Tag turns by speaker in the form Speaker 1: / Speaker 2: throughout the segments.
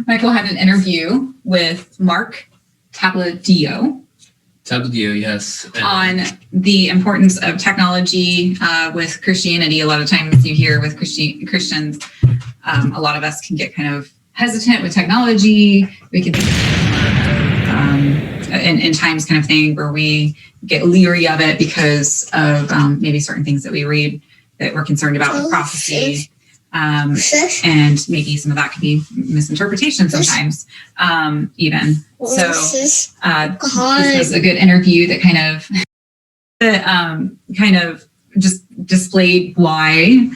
Speaker 1: Michael had an interview with Mark Tabladillo.
Speaker 2: Tabladillo, yes.
Speaker 1: On the importance of technology with Christianity. A lot of times you hear with Christians, a lot of us can get kind of hesitant with technology. We can in times kind of thing where we get leery of it because of maybe certain things that we read that we're concerned about with prophecy. And maybe some of that can be misinterpretation sometimes, even. So this was a good interview that kind of just displayed why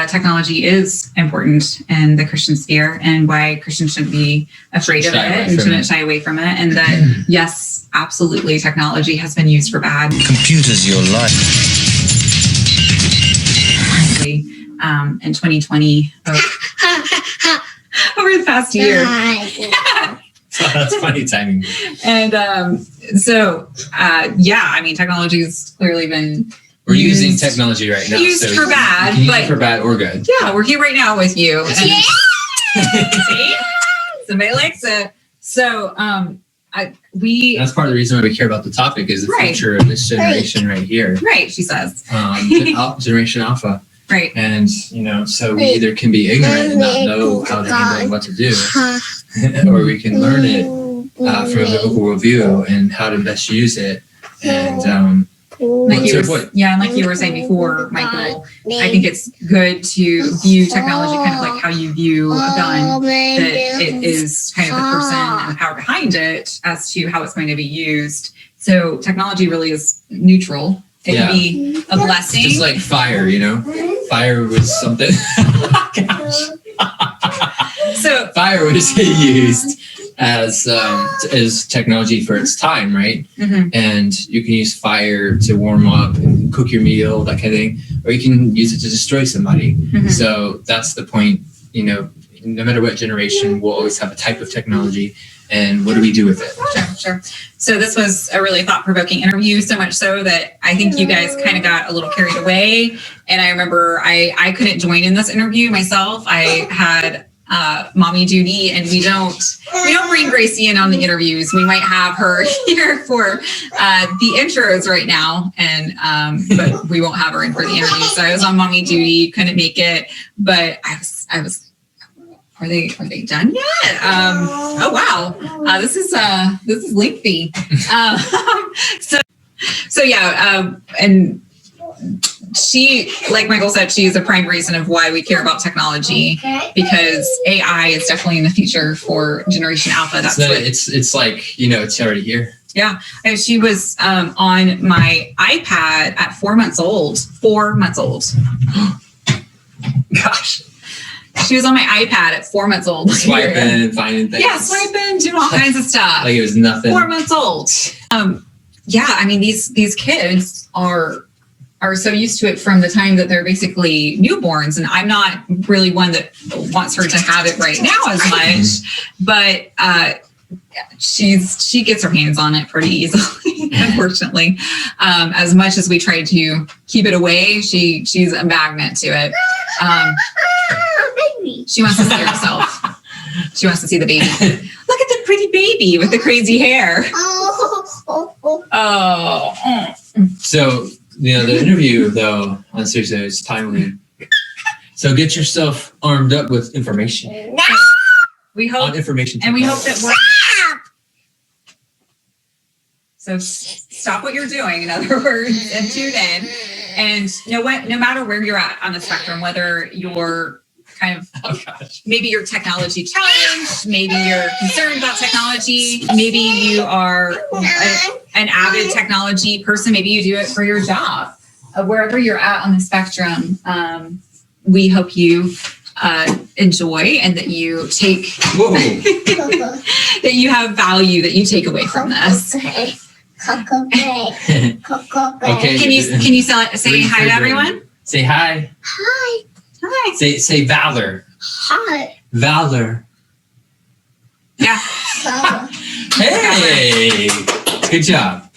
Speaker 1: technology is important in the Christian sphere and why Christians shouldn't be afraid of it and shouldn't shy away from it. And that, yes, absolutely, technology has been used for bad.
Speaker 3: Computers your life.
Speaker 1: In 2020, over the past year.
Speaker 2: So that's funny timing.
Speaker 1: And technology has clearly been
Speaker 2: using technology right now.
Speaker 1: Used for bad,
Speaker 2: but for bad or good.
Speaker 1: Yeah, we're here right now with you. And see? Somebody likes it. So
Speaker 2: that's part of the reason why we care about the topic is the future of this generation right here.
Speaker 1: Right, she says.
Speaker 2: Generation Alpha.
Speaker 1: Right.
Speaker 2: And, so we either can be ignorant and not know how to handle and what to do, or we can learn it from a biblical worldview and how to best use it. And
Speaker 1: like you were saying before, Michael, I think it's good to view technology kind of like how you view a gun, that it is kind of the person and the power behind it as to how it's going to be used. So technology really is neutral. It can be a blessing.
Speaker 2: Just like fire, Fire was something. Gosh.
Speaker 1: So
Speaker 2: fire was used as technology for its time, right?
Speaker 1: Mm-hmm.
Speaker 2: And you can use fire to warm up and cook your meal, that kind of thing, or you can use it to destroy somebody.
Speaker 1: Mm-hmm.
Speaker 2: So that's the point. No matter what generation, we'll always have a type of technology. And what do we do with it?
Speaker 1: Sure. So this was a really thought-provoking interview, so much so that I think you guys kind of got a little carried away. And I remember I couldn't join in this interview myself. I had mommy duty, and we don't bring Gracie in on the interviews. We might have her here for the intros right now, and but we won't have her in for the interviews. So I was on mommy duty, couldn't make it, but I was. Are they done yet? Oh wow, this is lengthy. And she, like Michael said, she is a prime reason of why we care about technology, because AI is definitely in the future for Generation Alpha.
Speaker 2: It's like it's already here.
Speaker 1: Yeah, and she was on my iPad at 4 months old. 4 months old.
Speaker 2: Gosh.
Speaker 1: She was on my iPad at 4 months old.
Speaker 2: Swiping and finding things.
Speaker 1: Yeah, swiping, doing all kinds of stuff.
Speaker 2: Like it was nothing.
Speaker 1: 4 months old. These kids are so used to it from the time that they're basically newborns. And I'm not really one that wants her to have it right now as much, but she gets her hands on it pretty easily, unfortunately. As much as we try to keep it away, she's a magnet to it. She wants to see herself. She wants to see the baby. Look at the pretty baby with the crazy hair. Oh.
Speaker 2: So, the interview, though, on seriously, is timely. So get yourself armed up with information.
Speaker 1: We hope.
Speaker 2: On information.
Speaker 1: And we hope that we're... So stop what you're doing, in other words, and tune in. And no matter where you're at on the spectrum, whether you're kind of, maybe you're technology challenged, maybe you're concerned about technology, maybe you are an avid technology person, maybe you do it for your job. Wherever you're at on the spectrum, we hope you enjoy and that you take that you have value that you take away from this.
Speaker 2: Okay.
Speaker 1: Can you say hi to everyone?
Speaker 2: Say hi.
Speaker 4: Hi.
Speaker 1: Hi.
Speaker 2: Say Valor.
Speaker 4: Hi.
Speaker 2: Valor.
Speaker 1: Yeah.
Speaker 2: Hey. Good job.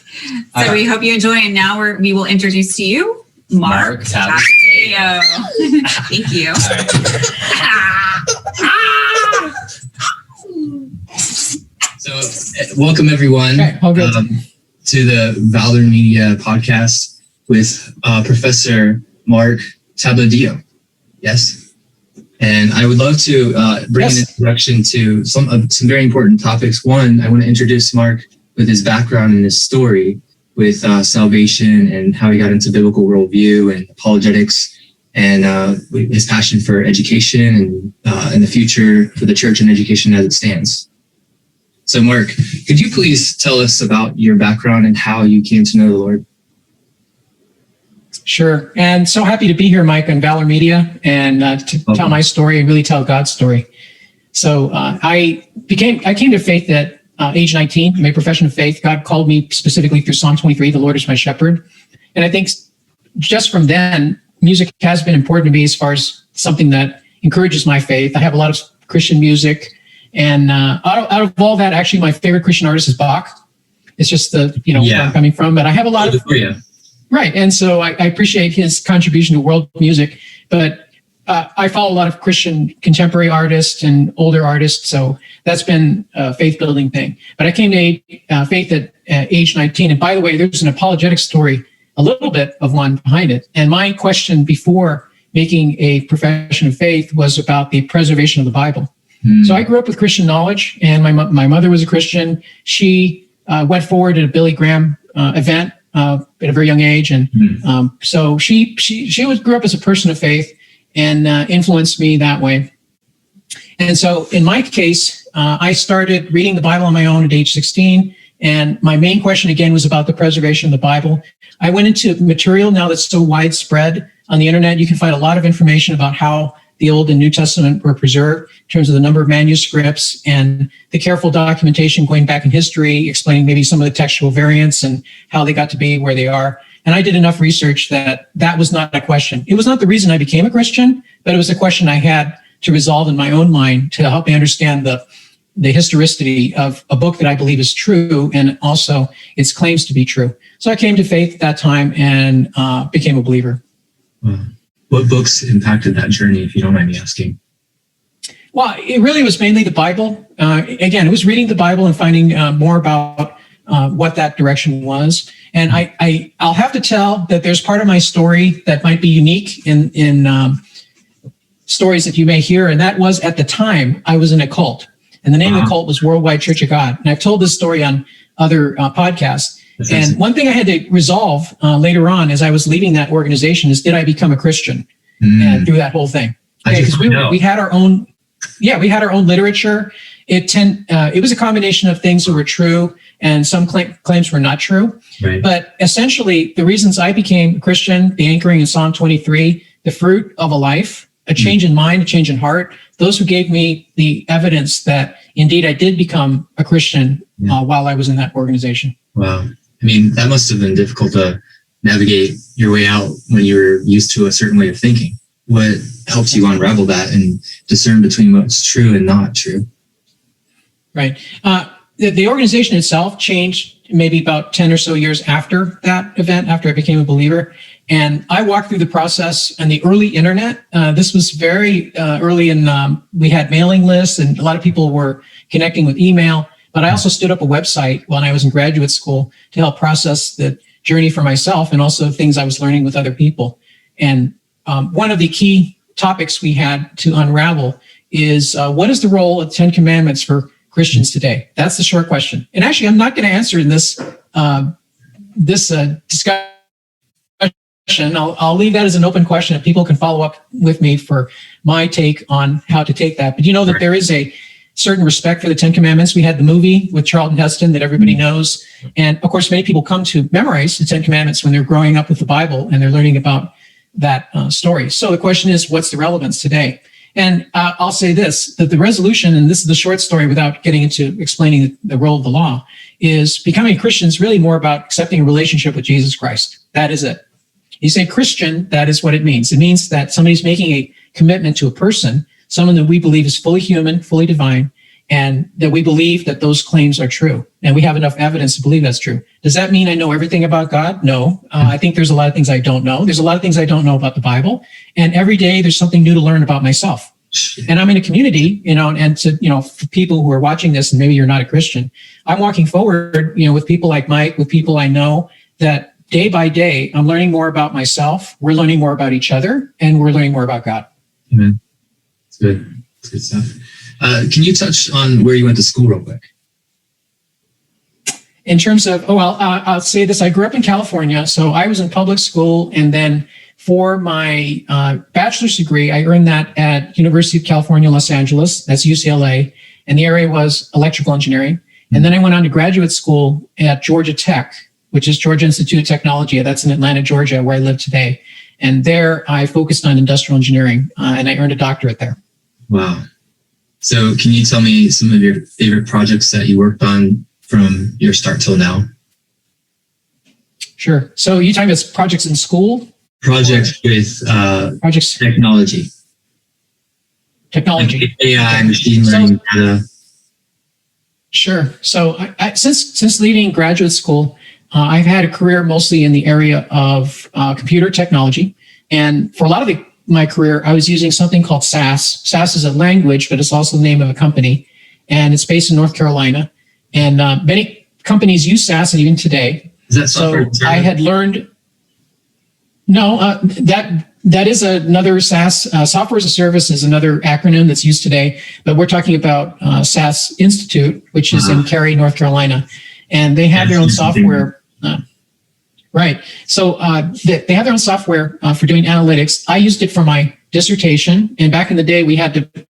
Speaker 1: So we hope you enjoy, and now we will introduce to you Mark Tabladillo. Thank you.
Speaker 2: All right. welcome everyone
Speaker 3: Okay, all good.
Speaker 2: To the Valor Media podcast with Professor Mark Tabladillo. Yes. And I would love to bring an introduction to some very important topics. One, I want to introduce Mark with his background and his story with salvation and how he got into biblical worldview and apologetics, and his passion for education and in the future for the church and education as it stands. So Mark, could you please tell us about your background and how you came to know the Lord?
Speaker 3: Sure. And so happy to be here, Mike, on Valor Media and to tell my story and really tell God's story. So I came to faith at age 19, made profession of faith. God called me specifically through Psalm 23, the Lord is my shepherd. And I think just from then, music has been important to me as far as something that encourages my faith. I have a lot of Christian music. And out of all that, actually, my favorite Christian artist is Bach. It's just where I'm coming from. But I have a lot of... Right. And so I appreciate his contribution to world music. But I follow a lot of Christian contemporary artists and older artists. So that's been a faith-building thing. But I came to faith at age 19. And by the way, there's an apologetic story, a little bit of one behind it. And my question before making a profession of faith was about the preservation of the Bible. So I grew up with Christian knowledge, and my mother was a Christian. She went forward at a Billy Graham event at a very young age, and so she grew up as a person of faith and influenced me that way. And so in my case, I started reading the Bible on my own at age 16, and my main question again was about the preservation of the Bible. I went into material now that's so widespread on the internet. You can find a lot of information about how the Old and New Testament were preserved in terms of the number of manuscripts and the careful documentation going back in history, explaining maybe some of the textual variants and how they got to be where they are. And I did enough research that was not a question. It was not the reason I became a Christian, but it was a question I had to resolve in my own mind to help me understand the historicity of a book that I believe is true and also its claims to be true. So I came to faith at that time and became a believer.
Speaker 2: What books impacted that journey, if you don't mind me asking?
Speaker 3: Well, it really was mainly the Bible. Again, it was reading the Bible and finding more about what that direction was. And I'll have to tell that there's part of my story that might be unique in stories that you may hear. And that was, at the time, I was in a cult. And the name of the cult was Worldwide Church of God. And I've told this story on other podcasts. And one thing I had to resolve later on as I was leaving that organization is, did I become a Christian and through that whole thing? Because we had our own, we had our own literature. It was a combination of things that were true and some claims were not true. Right. But essentially, the reasons I became a Christian, the anchoring in Psalm 23, the fruit of a life, a change in mind, a change in heart, those who gave me the evidence that indeed I did become a Christian while I was in that organization.
Speaker 2: Wow. I mean, that must have been difficult to navigate your way out when you were used to a certain way of thinking. What helps you unravel that and discern between what's true and not true?
Speaker 3: Right. The organization itself changed maybe about 10 or so years after that event, after I became a believer. And I walked through the process on the early internet. This was very early we had mailing lists and a lot of people were connecting with email. But I also stood up a website when I was in graduate school to help process the journey for myself and also things I was learning with other people. And one of the key topics we had to unravel is what is the role of the 10 Commandments for Christians today? That's the short question. And actually, I'm not going to answer in this discussion. I'll leave that as an open question if people can follow up with me for my take on how to take that. But you know that there is a certain respect for the 10 Commandments. We had the movie with Charlton Heston that everybody knows. And of course, many people come to memorize the 10 Commandments when they're growing up with the Bible and they're learning about that story. So the question is, what's the relevance today? And I'll say this, that the resolution, and this is the short story without getting into explaining the role of the law, is becoming a Christian is really more about accepting a relationship with Jesus Christ. That is it. You say Christian, that is what it means. It means that somebody's making a commitment to a person, someone that we believe is fully human, fully divine, and that we believe that those claims are true. And we have enough evidence to believe that's true. Does that mean I know everything about God? No. I think there's a lot of things I don't know. There's a lot of things I don't know about the Bible. And every day there's something new to learn about myself. And I'm in a community, and to, for people who are watching this and maybe you're not a Christian, I'm walking forward, with people like Mike, with people I know, that day by day, I'm learning more about myself. We're learning more about each other, and we're learning more about God.
Speaker 4: Amen. It's good. It's good stuff. Can you touch on where you went to school real quick?
Speaker 3: In terms of, I'll say this. I grew up in California, so I was in public school, and then for my bachelor's degree, I earned that at University of California, Los Angeles. That's UCLA, and the area was electrical engineering. And then I went on to graduate school at Georgia Tech, which is Georgia Institute of Technology. That's in Atlanta, Georgia, where I live today. And there I focused on industrial engineering, and I earned a doctorate there.
Speaker 4: Wow. So can you tell me some of your favorite projects that you worked on from your start till now?
Speaker 3: Sure. So you talking about projects in school?
Speaker 4: Projects with technology.
Speaker 3: Technology.
Speaker 4: Like AI, machine learning, data.
Speaker 3: Sure. So I since leaving graduate school, I've had a career mostly in the area of computer technology. And for a lot of my career, I was using something called SAS. SAS is a language, but it's also the name of a company. And it's based in North Carolina. And many companies use SAS even today.
Speaker 4: Is that software?
Speaker 3: So I had learned... No, that is another SaaS. Software as a Service is another acronym that's used today, but we're talking about SaaS Institute, which is in Cary, North Carolina, and they have their own software. Right. So they have their own software for doing analytics. I used it for my dissertation, and back in the day, we had to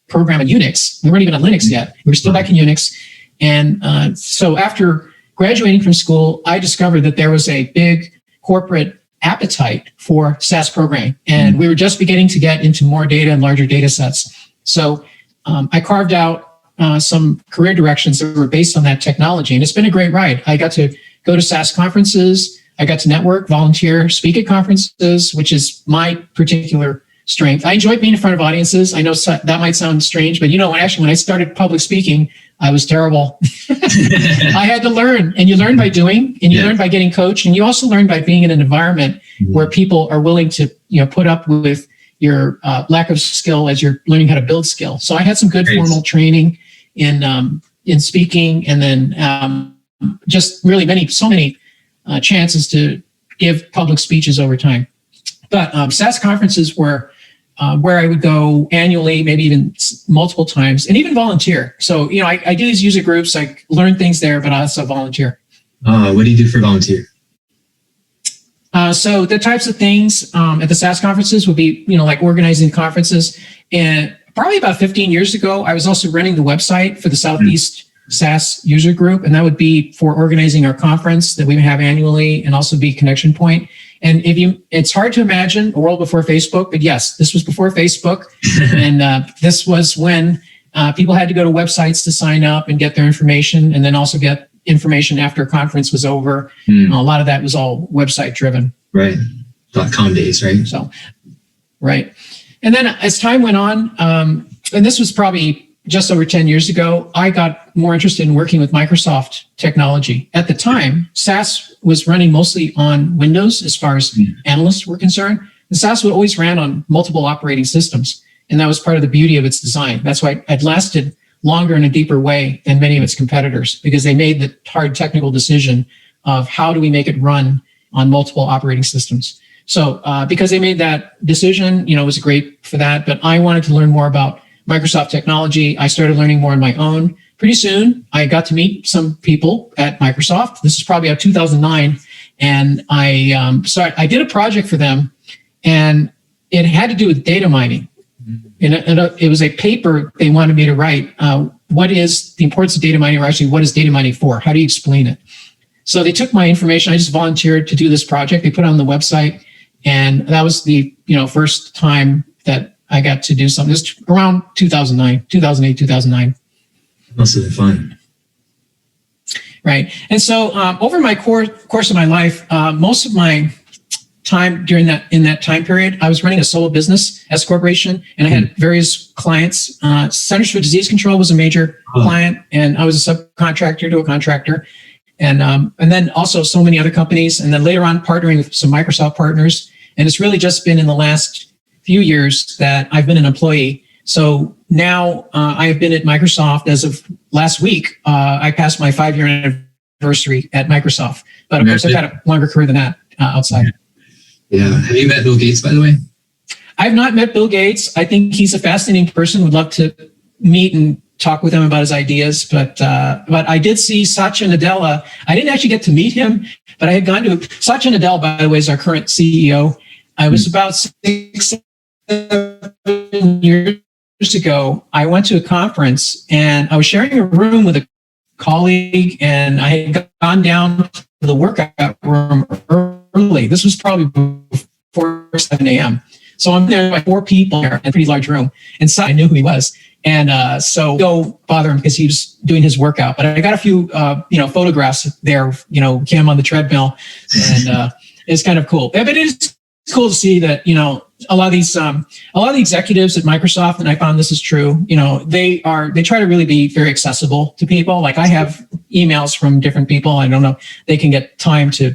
Speaker 3: program in Unix. We weren't even on Linux yet. We were still back in Unix, and so after graduating from school, I discovered that there was a big corporate appetite for SAS programming. And we were just beginning to get into more data and larger data sets. So I carved out some career directions that were based on that technology. And it's been a great ride. I got to go to SAS conferences. I got to network, volunteer, speak at conferences, which is my particular strength. I enjoy being in front of audiences. I know that might sound strange, but when I started public speaking, I was terrible. I had to learn, and you learn by doing, and you learn by getting coached, and you also learn by being in an environment where people are willing to, put up with your lack of skill as you're learning how to build skill. So I had some good formal training in speaking, and then just really so many chances to give public speeches over time. But SAS conferences were where I would go annually, maybe even multiple times, and even volunteer. So, I do these user groups, I learn things there, but I also volunteer.
Speaker 4: What do you do for volunteer?
Speaker 3: So the types of things at the SAS conferences would be, like organizing conferences. And probably about 15 years ago, I was also running the website for the Southeast SAS user group. And that would be for organizing our conference that we have annually, and also be connection point. And it's hard to imagine a world before Facebook, but yes, this was before Facebook. And this was when people had to go to websites to sign up and get their information, and then also get information after a conference was over. A lot of that was all website driven.
Speaker 4: Right. .com days, right?
Speaker 3: So, right. And then as time went on, and this was probably just over 10 years ago, I got more interested in working with Microsoft technology. At the time, SAS was running mostly on Windows as far as analysts were concerned. And SAS always ran on multiple operating systems. And that was part of the beauty of its design. That's why it lasted longer in a deeper way than many of its competitors, because they made the hard technical decision of how do we make it run on multiple operating systems. So because they made that decision, it was great for that. But I wanted to learn more about Microsoft technology. I started learning more on my own. Pretty soon, I got to meet some people at Microsoft. This is probably about 2009. And I did a project for them, and it had to do with data mining. And it was a paper they wanted me to write. What is the importance of data mining, or actually, what is data mining for? How do you explain it? So they took my information. I just volunteered to do this project. They put it on the website. And that was the first time that I got to do something. It was around 2008, 2009.
Speaker 4: Must have been fun.
Speaker 3: Right. And so over my course of my life, most of my time in that time period, I was running a solo business as a corporation, and I had various clients. Centers for Disease Control was a major client, and I was a subcontractor to a contractor. And then also so many other companies. And then later on partnering with some Microsoft partners. And it's really just been in the last few years that I've been an employee So now I have been at Microsoft as of last week. I passed my 5-year anniversary at Microsoft, but of course I've had a longer career than that outside.
Speaker 4: Yeah. Have you met Bill Gates, by the way?
Speaker 3: I've not met Bill Gates. I think he's a fascinating person. Would love to meet and talk with him about his ideas. But I did see Satya Nadella. I didn't actually get to meet him, but I had gone to Satya Nadella, by the way, is our current CEO. I was about 6-7 years ago. I went to a conference and I was sharing a room with a colleague, and I had gone down to the workout room early. This was probably before 7 a.m. So I'm there by 4 people in a pretty large room. And so I knew who he was. And so don't bother him because he was doing his workout. But I got a few, photographs there, him on the treadmill. And it's kind of cool. But it is cool to see that, a lot of the executives at Microsoft, and I found this is true, they try to really be very accessible to people. Like I have emails from different people. I don't know, they can get time to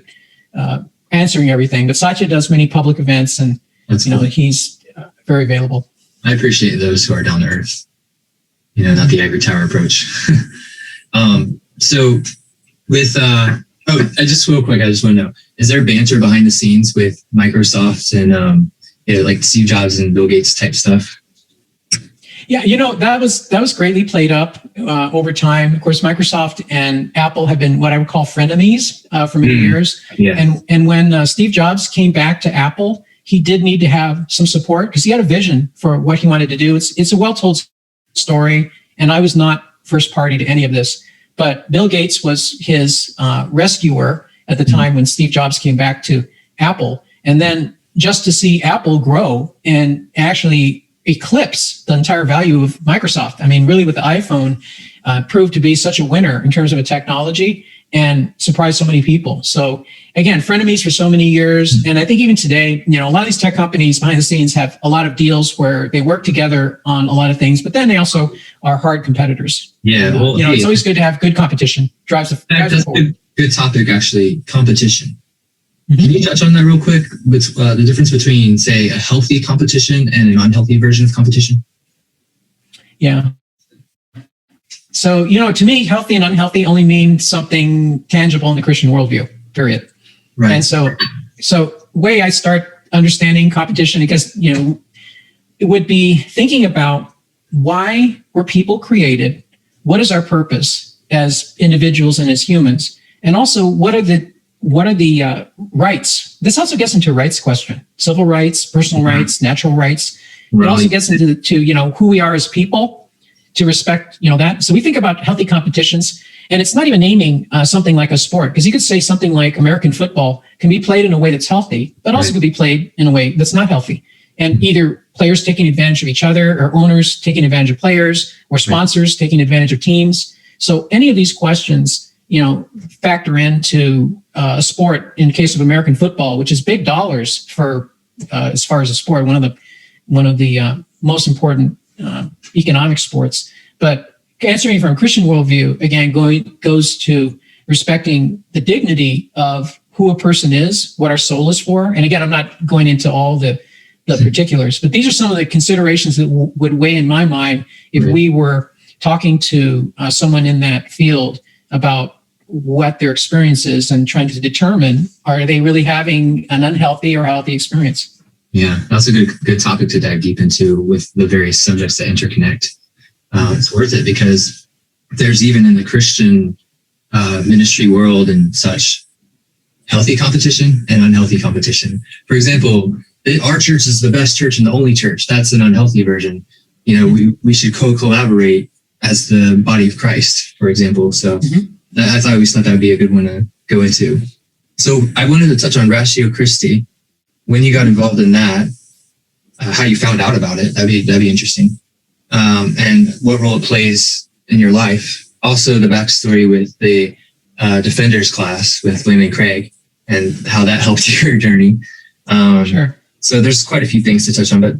Speaker 3: answering everything. But Satya does many public events, and cool. He's very available.
Speaker 4: I appreciate those who are down to earth, not the ivory tower approach. So with, real quick, I just want to know, is there banter behind the scenes with Microsoft and, like Steve Jobs and Bill Gates type stuff?
Speaker 3: Yeah, that was greatly played up over time. Of course, Microsoft and Apple have been what I would call frenemies for many years. Yeah. And when Steve Jobs came back to Apple, he did need to have some support because he had a vision for what he wanted to do. It's a well-told story, and I was not first party to any of this. But Bill Gates was his rescuer at the time when Steve Jobs came back to Apple. And then just to see Apple grow and actually eclipse the entire value of Microsoft. I mean, really with the iPhone, proved to be such a winner in terms of a technology and surprised so many people. So again, frenemies for so many years. And I think even today, a lot of these tech companies behind the scenes have a lot of deals where they work together on a lot of things, but then they also are hard competitors.
Speaker 4: Yeah. Well,
Speaker 3: it's always good to have good competition. Drives it forward.
Speaker 4: Good topic, actually, competition.
Speaker 3: Mm-hmm.
Speaker 4: Can you touch on that real quick with the difference between, say, a healthy competition and an unhealthy version of competition?
Speaker 3: Yeah. So, to me, healthy and unhealthy only mean something tangible in the Christian worldview, period.
Speaker 4: Right.
Speaker 3: And so way I start understanding competition, because, it would be thinking about why were people created? What is our purpose as individuals and as humans? And also, what are the rights? This also gets into a rights question: civil rights, personal rights, natural rights. Right. It also gets into who we are as people, to respect that. So we think about healthy competitions, and it's not even naming something like a sport, because you could say something like American football can be played in a way that's healthy, but also could be played in a way that's not healthy. And either players taking advantage of each other, or owners taking advantage of players, or sponsors taking advantage of teams. So any of these questions, factor into a sport. In the case of American football, which is big dollars for as far as a sport, one of the most important economic sports. But answering from a Christian worldview, again, goes to respecting the dignity of who a person is, what our soul is for. And again, I'm not going into all the particulars, but these are some of the considerations that would weigh in my mind if we were talking to someone in that field about what their experience is and trying to determine, are they really having an unhealthy or healthy experience?
Speaker 4: Yeah, that's a good topic to dive deep into with the various subjects that interconnect. It's worth it because there's even in the Christian ministry world and such, healthy competition and unhealthy competition. For example, our church is the best church and the only church. That's an unhealthy version. We should collaborate as the body of Christ, for example. So I always thought that would be a good one to go into. So I wanted to touch on Ratio Christi. When you got involved in that, how you found out about it, that'd be interesting. And what role it plays in your life. Also the backstory with the Defenders class with William and Craig and how that helped your journey.
Speaker 3: Sure.
Speaker 4: So there's quite a few things to touch on, but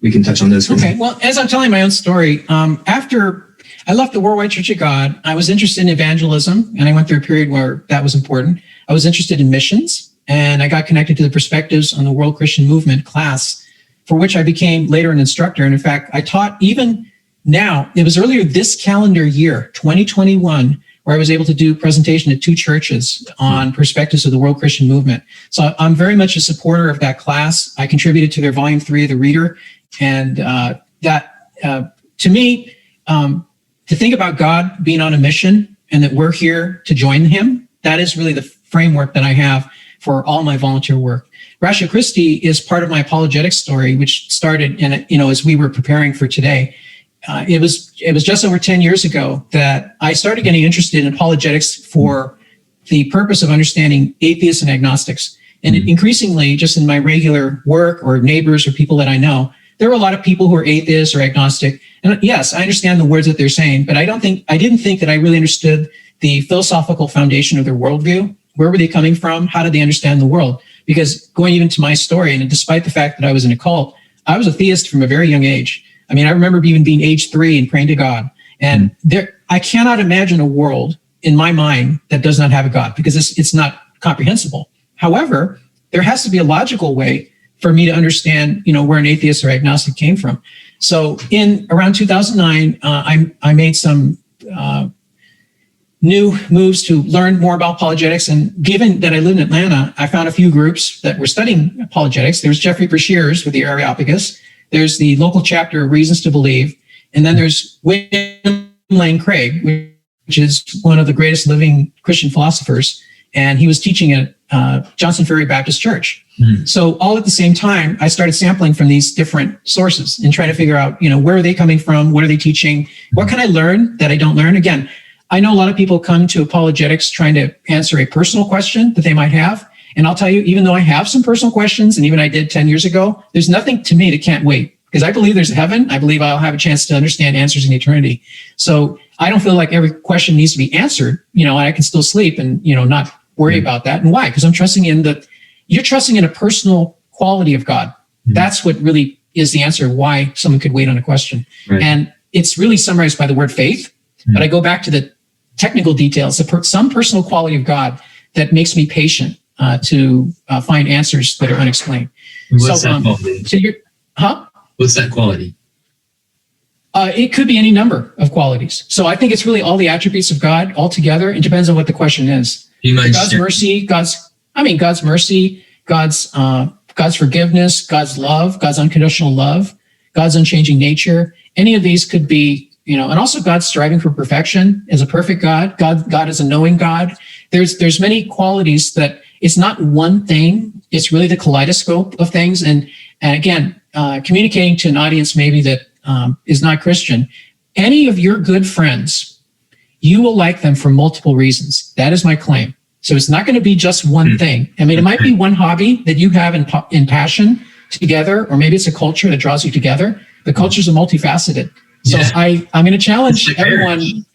Speaker 4: we can touch on those.
Speaker 3: Okay. Well, as I'm telling my own story, after I left the Worldwide Church of God, I was interested in evangelism, and I went through a period where that was important. I was interested in missions, and I got connected to the Perspectives on the World Christian Movement class for which I became later an instructor. And in fact, I taught even now. It was earlier this calendar year, 2021, where I was able to do a presentation at 2 churches on perspectives of the world Christian movement. So I'm very much a supporter of that class. I contributed to their volume 3 of the Reader. And to me, to think about God being on a mission and that we're here to join him, that is really the framework that I have for all my volunteer work. Ratio Christi is part of my apologetic story, which started as we were preparing for today. It was just over 10 years ago that I started getting interested in apologetics for the purpose of understanding atheists and agnostics. And increasingly, just in my regular work or neighbors or people that I know, there were a lot of people who are atheists or agnostic. And yes, I understand the words that they're saying, but I didn't think that I really understood the philosophical foundation of their worldview. Where were they coming from? How did they understand the world? Because going even to my story, and despite the fact that I was in a cult, I was a theist from a very young age. I mean, I remember even being age 3 and praying to God. And I cannot imagine a world in my mind that does not have a God, because it's not comprehensible. However, there has to be a logical way for me to understand, where an atheist or agnostic came from. So in around 2009, I made some new moves to learn more about apologetics. And given that I live in Atlanta, I found a few groups that were studying apologetics. There's Jeffrey Brashears with the Areopagus. There's the local chapter of Reasons to Believe. And then there's William Lane Craig, which is one of the greatest living Christian philosophers. And he was teaching at Johnson Ferry Baptist Church. So all at the same time, I started sampling from these different sources and trying to figure out, where are they coming from? What are they teaching? What can I learn that I don't learn? Again, I know a lot of people come to apologetics trying to answer a personal question that they might have. And I'll tell you, even though I have some personal questions, and even I did 10 years ago, there's nothing to me that can't wait, because I believe there's a heaven. I believe I'll have a chance to understand answers in eternity. So I don't feel like every question needs to be answered, and I can still sleep and, not worry about that. And why? Because I'm trusting you're trusting in a personal quality of God. That's what really is the answer why someone could wait on a question. Right. And it's really summarized by the word faith. But I go back to the technical details, some personal quality of God that makes me patient to find answers that are unexplained.
Speaker 4: What's that quality? What's that quality?
Speaker 3: It could be any number of qualities. So I think it's really all the attributes of God all together. It depends on what the question is. God's mercy, God's forgiveness, God's love, God's unconditional love, God's unchanging nature. Any of these could be, and also God's striving for perfection as a perfect God. God is a knowing God. There's many qualities that it's not one thing. It's really the kaleidoscope of things. And again, communicating to an audience maybe that is not Christian, any of your good friends, you will like them for multiple reasons. That is my claim. So it's not going to be just one thing. I mean, it might be one hobby that you have in passion together, or maybe it's a culture that draws you together. The cultures are multifaceted. So I'm going to challenge everyone.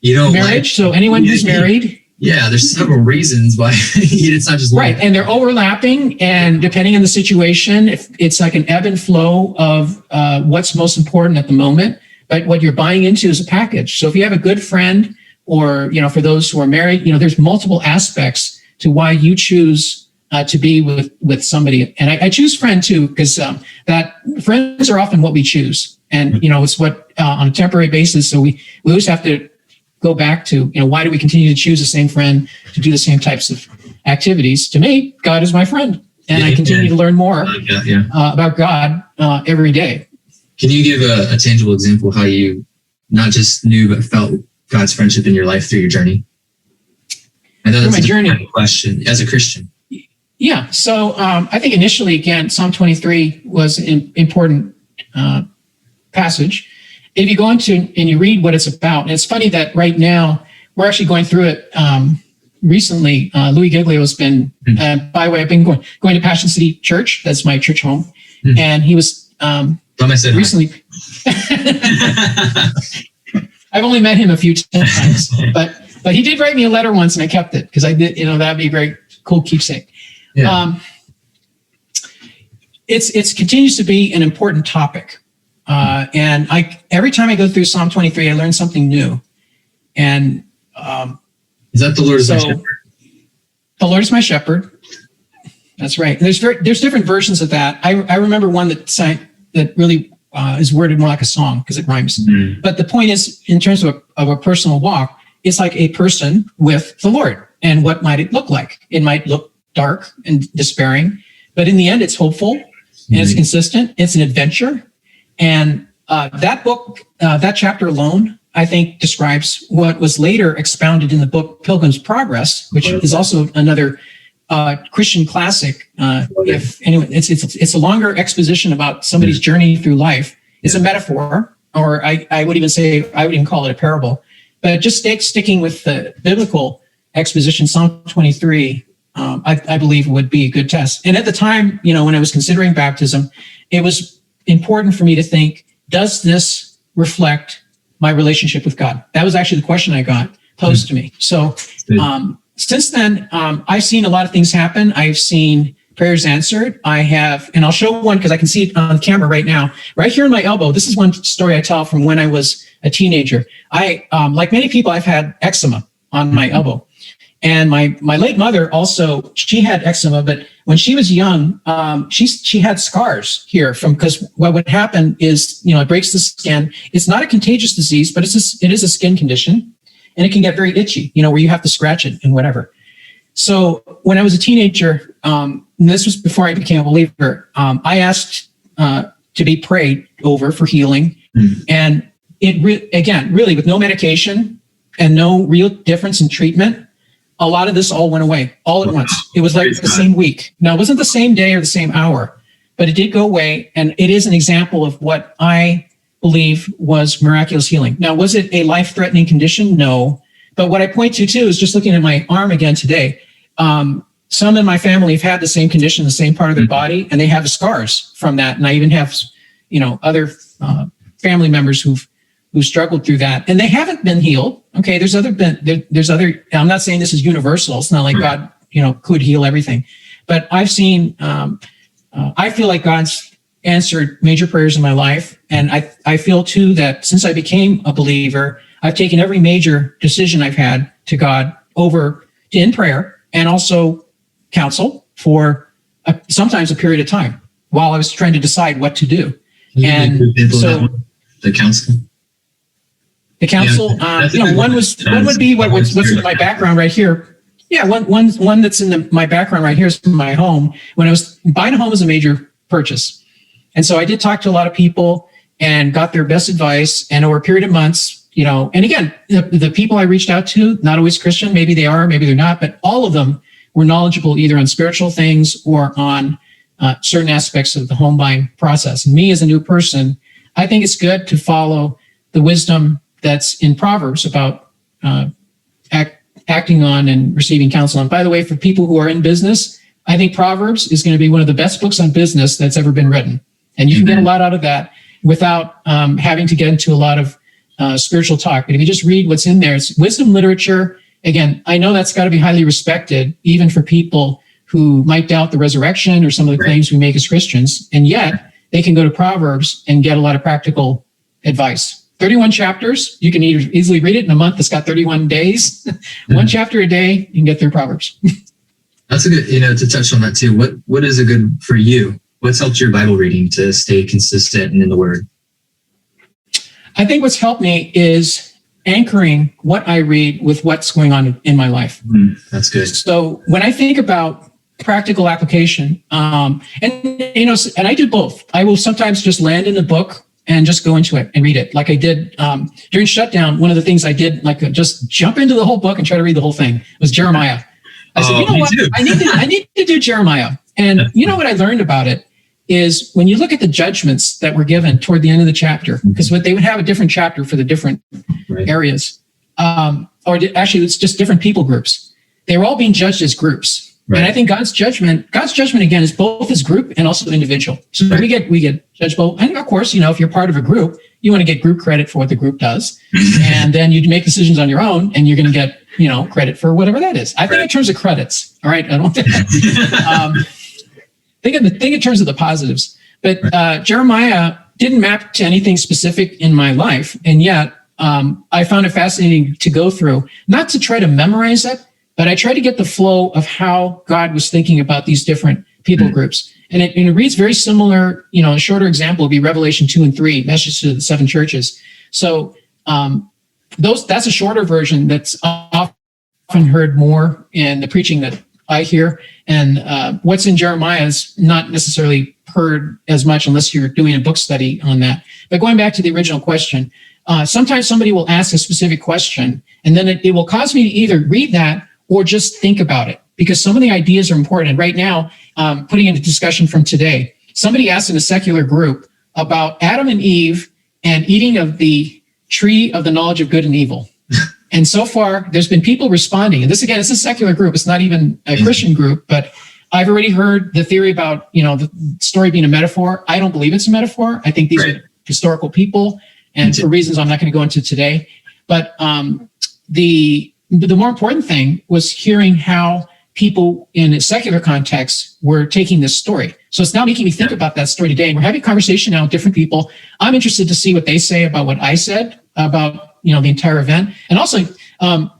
Speaker 3: Marriage. So anyone who's married.
Speaker 4: Yeah, there's several reasons why it's not just one.
Speaker 3: Right, and they're overlapping, and depending on the situation, if it's like an ebb and flow of what's most important at the moment. But what you're buying into is a package. So if you have a good friend, or for those who are married, there's multiple aspects to why you choose to be with somebody. And I choose friend too, because that friends are often what we choose, and it's what on a temporary basis. So we always have to go back to, why do we continue to choose the same friend to do the same types of activities? To me, God is my friend, and I continue to learn more about God every day.
Speaker 4: Can you give a tangible example of how you not just knew but felt God's friendship in your life through your journey? I know that's a journey question as a Christian.
Speaker 3: Yeah. So I think initially, again, Psalm 23 was an important passage. If you go into and you read what it's about, and it's funny that right now we're actually going through it recently. Louis Giglio has been, by the way, I've been going to Passion City Church. That's my church home. And he was recently. I've only met him a few times, but he did write me a letter once, and I kept it because I did, that'd be a very cool keepsake. Yeah. It's continues to be an important topic. And every time I go through Psalm 23, I learn something new. And
Speaker 4: is that the Lord is my shepherd?
Speaker 3: The Lord is my shepherd. That's right. And there's different versions of that. I remember one that really is worded more like a song because it rhymes.
Speaker 4: Mm.
Speaker 3: But the point is, in terms of a personal walk, it's like a person with the Lord. And what might it look like? It might look dark and despairing, but in the end, it's hopeful and it's consistent. It's an adventure. And that book, that chapter alone, I think describes what was later expounded in the book Pilgrim's Progress, which is also another Christian classic. If anyone, it's a longer exposition about somebody's journey through life. It's a metaphor, or I would even call it a parable. But just sticking with the biblical exposition, Psalm 23, I believe would be a good test. And at the time, when I was considering baptism, it was important for me to think, does this reflect my relationship with God? That was actually the question I got posed to me. So since then, I've seen a lot of things happen. I've seen prayers answered. And I'll show one because I can see it on camera right now. Right here in my elbow, this is one story I tell from when I was a teenager. Like many people, I've had eczema on my elbow. And my late mother also, she had eczema, but when she was young, she had scars here because what would happen is, it breaks the skin. It's not a contagious disease, but it is a skin condition, and it can get very itchy, where you have to scratch it and whatever. So when I was a teenager, and this was before I became a believer, I asked to be prayed over for healing. And again, really with no medication and no real difference in treatment, a lot of this all went away all at once. It was like the same week. Now, it wasn't the same day or the same hour, but it did go away. And it is an example of what I believe was miraculous healing. Now, was it a life-threatening condition? No. But what I point to, too, is just looking at my arm again today. Some in my family have had the same condition, the same part of their body, and they have the scars from that. And I even have, other family members who've struggled through that, and they haven't been healed. Okay, there's other. I'm not saying this is universal. It's not like God, could heal everything, but I've seen. I feel like God's answered major prayers in my life, and I feel too that since I became a believer, I've taken every major decision I've had to God over in prayer and also counsel for sometimes a period of time while I was trying to decide what to do. And so
Speaker 4: the counsel.
Speaker 3: The counsel, one would be what's in my background right here. Yeah, one that's in my background right here is my home. When I was buying a home was a major purchase, and so I did talk to a lot of people and got their best advice. And over a period of months, and again, the people I reached out to, not always Christian, maybe they are, maybe they're not, but all of them were knowledgeable either on spiritual things or on certain aspects of the home buying process. And me as a new person, I think it's good to follow the wisdom that's in Proverbs about acting on and receiving counsel. And by the way, for people who are in business, I think Proverbs is going to be one of the best books on business that's ever been written. And you can get a lot out of that without having to get into a lot of spiritual talk. But if you just read what's in there, it's wisdom literature. Again, I know that's got to be highly respected, even for people who might doubt the resurrection or some of the claims we make as Christians. And yet they can go to Proverbs and get a lot of practical advice. 31 chapters. You can easily read it in a month. It's got 31 days. One chapter a day, you can get through Proverbs.
Speaker 4: That's a good, to touch on that too. What is a good for you? What's helped your Bible reading to stay consistent and in the Word?
Speaker 3: I think what's helped me is anchoring what I read with what's going on in my life.
Speaker 4: That's good.
Speaker 3: So when I think about practical application, and I do both. I will sometimes just land in a book and just go into it and read it. Like I did during shutdown. One of the things I did, just jump into the whole book and try to read the whole thing, was Jeremiah. I said, you know what? I need to do Jeremiah. And what I learned about it is when you look at the judgments that were given toward the end of the chapter, because they would have a different chapter for the different areas, actually it's just different people groups. They were all being judged as groups. Right. And I think God's judgment again is both as group and also individual. So we get judged both. And of course, if you're part of a group, you want to get group credit for what the group does. And then you make decisions on your own and you're going to get, credit for whatever that is. I think in terms of credits. All right. I don't think think in terms of the positives. But Jeremiah didn't map to anything specific in my life. And yet I found it fascinating to go through, not to try to memorize it, but I tried to get the flow of how God was thinking about these different people groups. And it reads very similar, a shorter example would be Revelation 2 and 3, message to the 7 churches. So that's a shorter version that's often heard more in the preaching that I hear. And what's in Jeremiah is not necessarily heard as much unless you're doing a book study on that. But going back to the original question, sometimes somebody will ask a specific question, and then it will cause me to either read that or just think about it, because some of the ideas are important. And right now, putting in a discussion from today, somebody asked in a secular group about Adam and Eve and eating of the tree of the knowledge of good and evil. And so far, there's been people responding. And this, again, it's a secular group. It's not even a Christian group, but I've already heard the theory about, the story being a metaphor. I don't believe it's a metaphor. I think these are historical people, and for reasons I'm not going to go into today. But the more important thing was hearing how people in a secular context were taking this story. So it's now making me think about that story today. And we're having a conversation now with different people. I'm interested to see what they say about what I said about, the entire event. And also,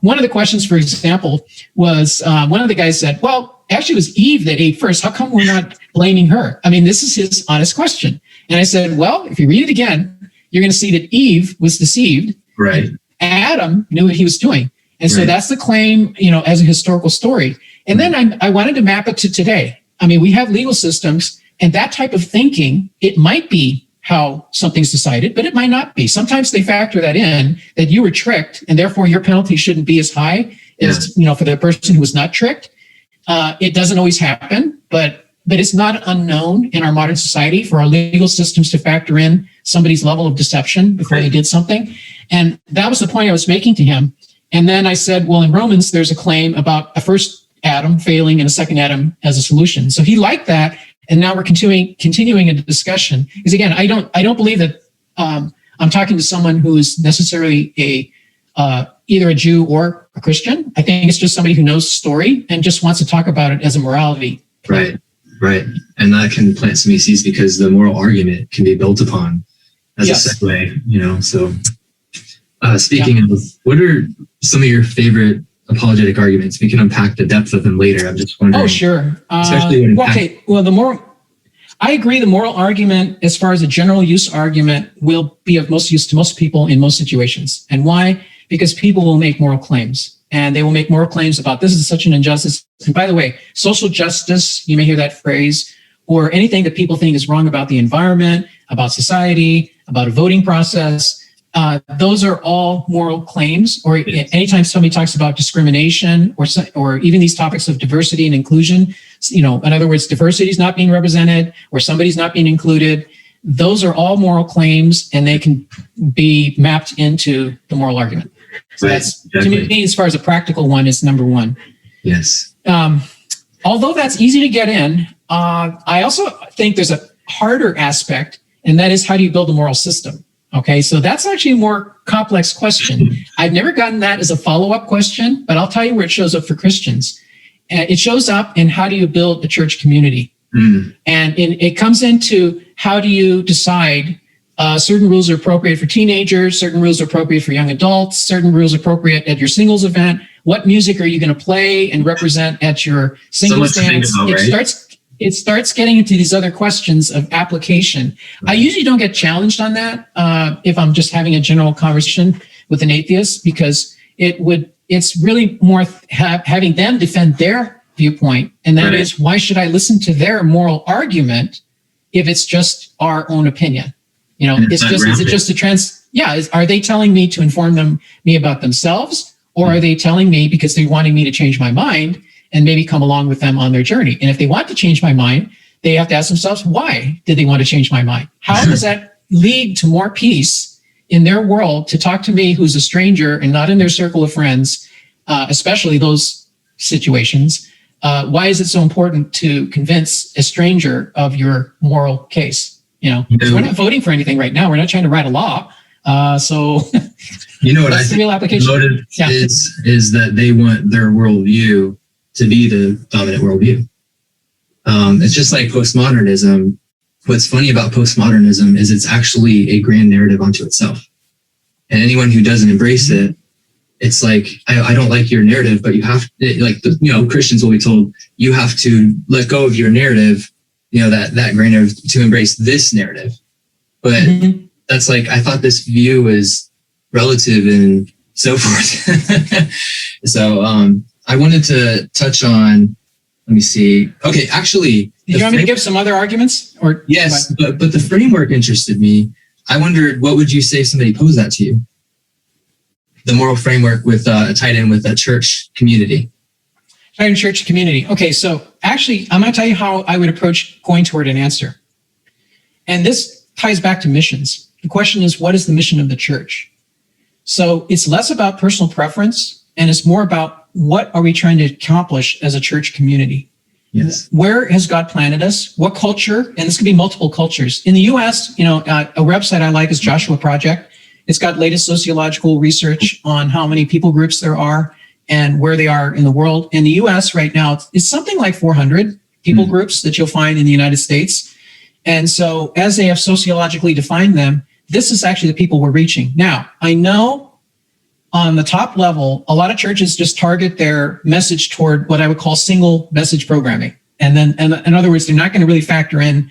Speaker 3: one of the questions, for example, was one of the guys said, well, actually it was Eve that ate first. How come we're not blaming her? I mean, this is his honest question. And I said, well, if you read it again, you're going to see that Eve was deceived.
Speaker 4: Right.
Speaker 3: Adam knew what he was doing. And so that's the claim, as a historical story. And then I wanted to map it to today. I mean, we have legal systems, and that type of thinking, it might be how something's decided, but it might not be. Sometimes they factor that in, that you were tricked, and therefore your penalty shouldn't be as high as, for the person who was not tricked. It doesn't always happen, but it's not unknown in our modern society for our legal systems to factor in somebody's level of deception before they did something. And that was the point I was making to him. And then I said, well, in Romans, there's a claim about a first Adam failing and a second Adam as a solution. So he liked that. And now we're continuing a discussion. Because again, I don't believe that I'm talking to someone who is necessarily either a Jew or a Christian. I think it's just somebody who knows the story and just wants to talk about it as a morality.
Speaker 4: Right. And that can plant some seeds, because the moral argument can be built upon as a segue, so speaking of, what are some of your favorite apologetic arguments? We can unpack the depth of them later. I'm just wondering.
Speaker 3: Oh, sure.
Speaker 4: Especially when
Speaker 3: I agree. The moral argument, as far as a general use argument, will be of most use to most people in most situations. And why? Because people will make moral claims, and they will make moral claims about this is such an injustice. And by the way, social justice, you may hear that phrase, or anything that people think is wrong about the environment, about society, about a voting process. Those are all moral claims. Or anytime somebody talks about discrimination, or even these topics of diversity and inclusion, in other words, diversity is not being represented, or somebody's not being included. Those are all moral claims, and they can be mapped into the moral argument. So that's, to me, as far as a practical one, is number one.
Speaker 4: Yes.
Speaker 3: Although that's easy to get in, I also think there's a harder aspect, and that is, how do you build a moral system? Okay, so that's actually a more complex question. I've never gotten that as a follow-up question, but I'll tell you where it shows up for Christians. It shows up in, how do you build a church community? And it comes into, how do you decide certain rules are appropriate for teenagers, certain rules are appropriate for young adults, certain rules are appropriate at your singles event. What music are you going to play and represent at your singles dance? It starts getting into these other questions of application. I usually don't get challenged on that if I'm just having a general conversation with an atheist, because it's really more having them defend their viewpoint. And that is, why should I listen to their moral argument if it's just our own opinion? Are they telling me to inform me about themselves, or are they telling me because they're wanting me to change my mind and maybe come along with them on their journey? And if they want to change my mind, they have to ask themselves, why did they want to change my mind? How does that lead to more peace in their world to talk to me, who's a stranger and not in their circle of friends, especially those situations? Why is it so important to convince a stranger of your moral case? We're not voting for anything right now. We're not trying to write a law. So
Speaker 4: what I think the motive is that they want their worldview to be the dominant worldview. It's just like postmodernism. What's funny about postmodernism is it's actually a grand narrative unto itself. And anyone who doesn't embrace it it's like, I don't like your narrative, but you have to, like, Christians will be told, you have to let go of your narrative, that grain of, to embrace this narrative. But that's like, I thought this view was relative and so forth. So I wanted to touch on, let me see. Okay, actually.
Speaker 3: Do you want me to give some other arguments? Or
Speaker 4: yes, but the framework interested me. I wondered, what would you say if somebody posed that to you? The moral framework with tied in with a church community.
Speaker 3: Tied in church community. Okay, so actually, I'm going to tell you how I would approach going toward an answer. And this ties back to missions. The question is, what is the mission of the church? So it's less about personal preference, and it's more about what are we trying to accomplish as a church community?
Speaker 4: Yes.
Speaker 3: Where has God planted us? What culture? And this can be multiple cultures. In the U.S., a website I like is Joshua Project. It's got latest sociological research on how many people groups there are and where they are in the world. In the U.S. right now, it's something like 400 people groups that you'll find in the United States. And so as they have sociologically defined them, this is actually the people we're reaching. Now, I know on the top level, a lot of churches just target their message toward what I would call single message programming. And then, in other words, they're not going to really factor in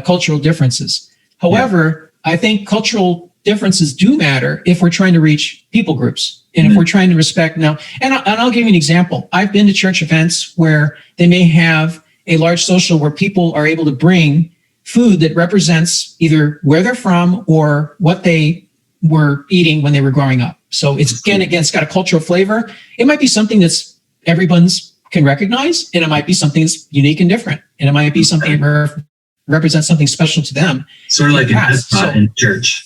Speaker 3: cultural differences. However, I think cultural differences do matter if we're trying to reach people groups and if we're trying to respect now. And I'll give you an example. I've been to church events where they may have a large social where people are able to bring food that represents either where they're from or what they were eating when they were growing up. So it's it's got a cultural flavor. It might be something that's everyone's can recognize, and it might be something that's unique and different, and it might be something that represents something special to them.
Speaker 4: Sort of like in church.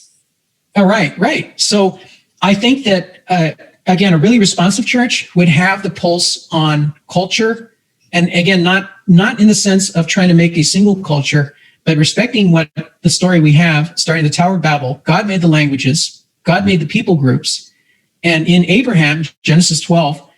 Speaker 3: Oh, right. So I think that, again, a really responsive church would have the pulse on culture. And again, not in the sense of trying to make a single culture, but respecting what the story we have, starting the Tower of Babel. God made the languages. God made the people groups. And in Abraham, Genesis 12,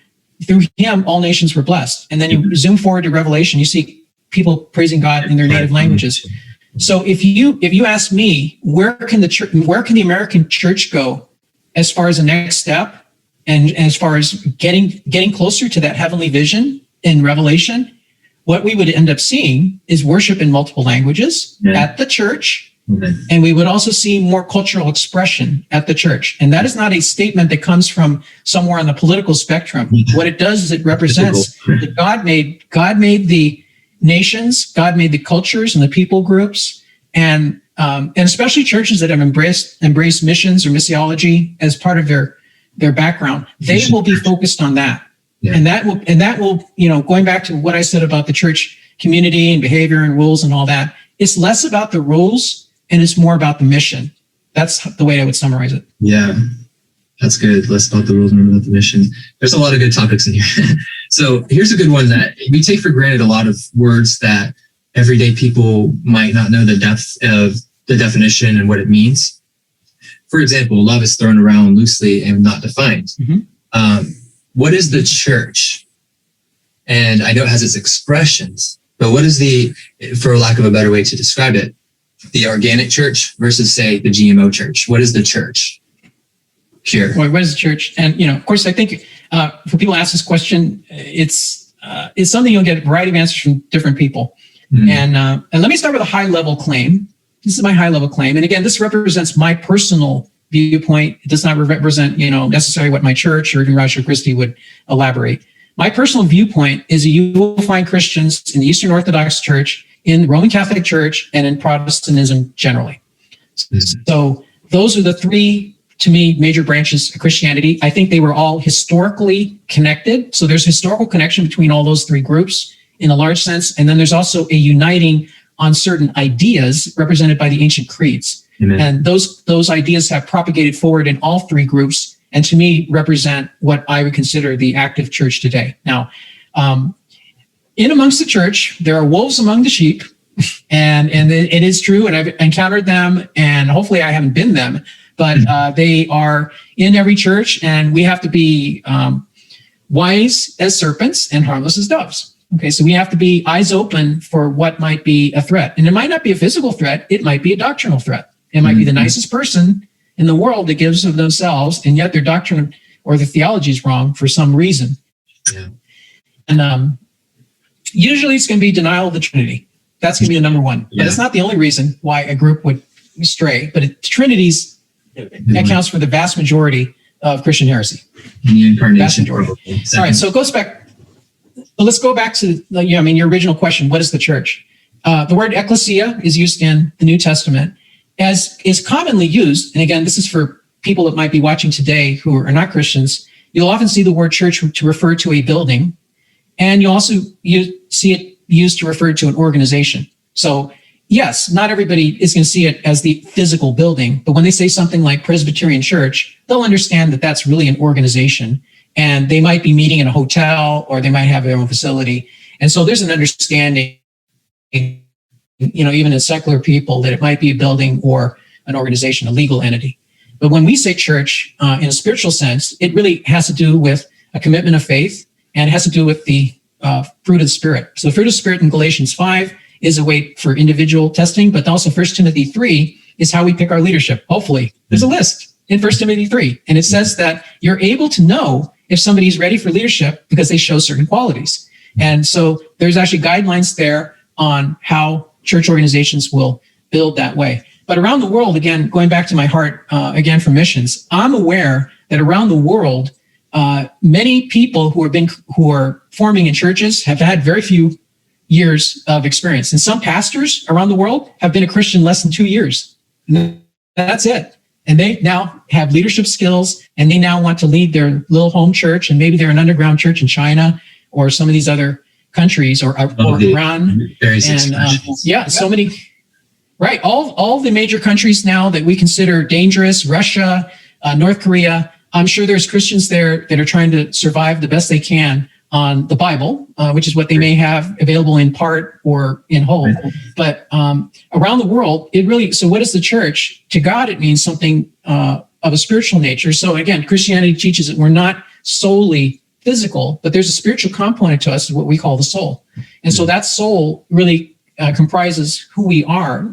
Speaker 3: through him, all nations were blessed. And then you zoom forward to Revelation, you see people praising God in their native languages. So if you ask me, where can the American church go as far as the next step and as far as getting closer to that heavenly vision in Revelation, what we would end up seeing is worship in multiple languages at the church. And we would also see more cultural expression at the church. And that is not a statement that comes from somewhere on the political spectrum. What it does is it represents that God made the nations, God made the cultures and the people groups, and especially churches that have embraced missions or missiology as part of their background. They will be focused on that. Yeah. And that will, going back to what I said about the church community and behavior and rules and all that, it's less about the rules and it's more about the mission. That's the way I would summarize it.
Speaker 4: Yeah, that's good. Less about the rules and more about the mission. There's a lot of good topics in here. So here's a good one that we take for granted a lot of words that everyday people might not know the depth of the definition and what it means. For example, love is thrown around loosely and not defined. What is the church? And I know it has its expressions, but what is for lack of a better way to describe it, the organic church versus, say, the GMO church? What is the church here?
Speaker 3: Well, what is the church? And, of course, I think for people to ask this question, it's something you'll get a variety of answers from different people. And let me start with a high-level claim. This is my high-level claim. And again, this represents my personal viewpoint. It does not represent, necessarily what my church or even Roger Christie would elaborate. My personal viewpoint is that you will find Christians in the Eastern Orthodox Church, in the Roman Catholic Church, and in Protestantism generally. So those are the three, to me, major branches of Christianity. I think they were all historically connected. So there's historical connection between all those three groups in a large sense. And then there's also a uniting on certain ideas represented by the ancient creeds. Amen. And those ideas have propagated forward in all three groups, and to me represent what I would consider the active church today. Now, in amongst the church, there are wolves among the sheep, and it is true, and I've encountered them, and hopefully I haven't been them, but they are in every church, and we have to be wise as serpents and harmless as doves. Okay, so we have to be eyes open for what might be a threat. And it might not be a physical threat, it might be a doctrinal threat. It might be the nicest person in the world that gives of themselves, and yet their doctrine or the theology is wrong for some reason.
Speaker 4: Yeah.
Speaker 3: And usually it's going to be denial of the Trinity. That's going to be the number one.
Speaker 4: Yeah.
Speaker 3: But it's not the only reason why a group would stray. But Trinity's accounts for the vast majority of Christian heresy.
Speaker 4: The incarnation.
Speaker 3: All right, so it goes back. Let's go back to your original question. What is the church? The word ecclesia is used in the New Testament, as is commonly used. And again, this is for people that might be watching today who are not Christians. You'll often see the word church to refer to a building, and you also see it used to refer to an organization. So yes, not everybody is going to see it as the physical building, but when they say something like Presbyterian Church, they'll understand that that's really an organization, and they might be meeting in a hotel, or they might have their own facility. And so there's an understanding, even in secular people, that it might be a building or an organization, a legal entity. But when we say church in a spiritual sense, it really has to do with a commitment of faith, and it has to do with the fruit of the Spirit. So the fruit of the Spirit in Galatians 5 is a way for individual testing, but also 1 Timothy 3 is how we pick our leadership. Hopefully, there's a list in 1 Timothy 3, and it says that you're able to know if somebody's ready for leadership because they show certain qualities. And so there's actually guidelines there on how church organizations will build that way. But around the world, again, going back to my heart, again, for missions, I'm aware that around the world, many people who are forming in churches have had very few years of experience. And some pastors around the world have been a Christian less than 2 years. And that's it. And they now have leadership skills, and they now want to lead their little home church, and maybe they're an underground church in China or some of these other countries, or Iran. And so many. Right. All the major countries now that we consider dangerous, Russia, North Korea, I'm sure there's Christians there that are trying to survive the best they can on the Bible, which is what they may have available in part or in whole. But around the world, so what is the church? To God, it means something of a spiritual nature. So again, Christianity teaches that we're not solely physical, but there's a spiritual component to us, what we call the soul. And so that soul really comprises who we are,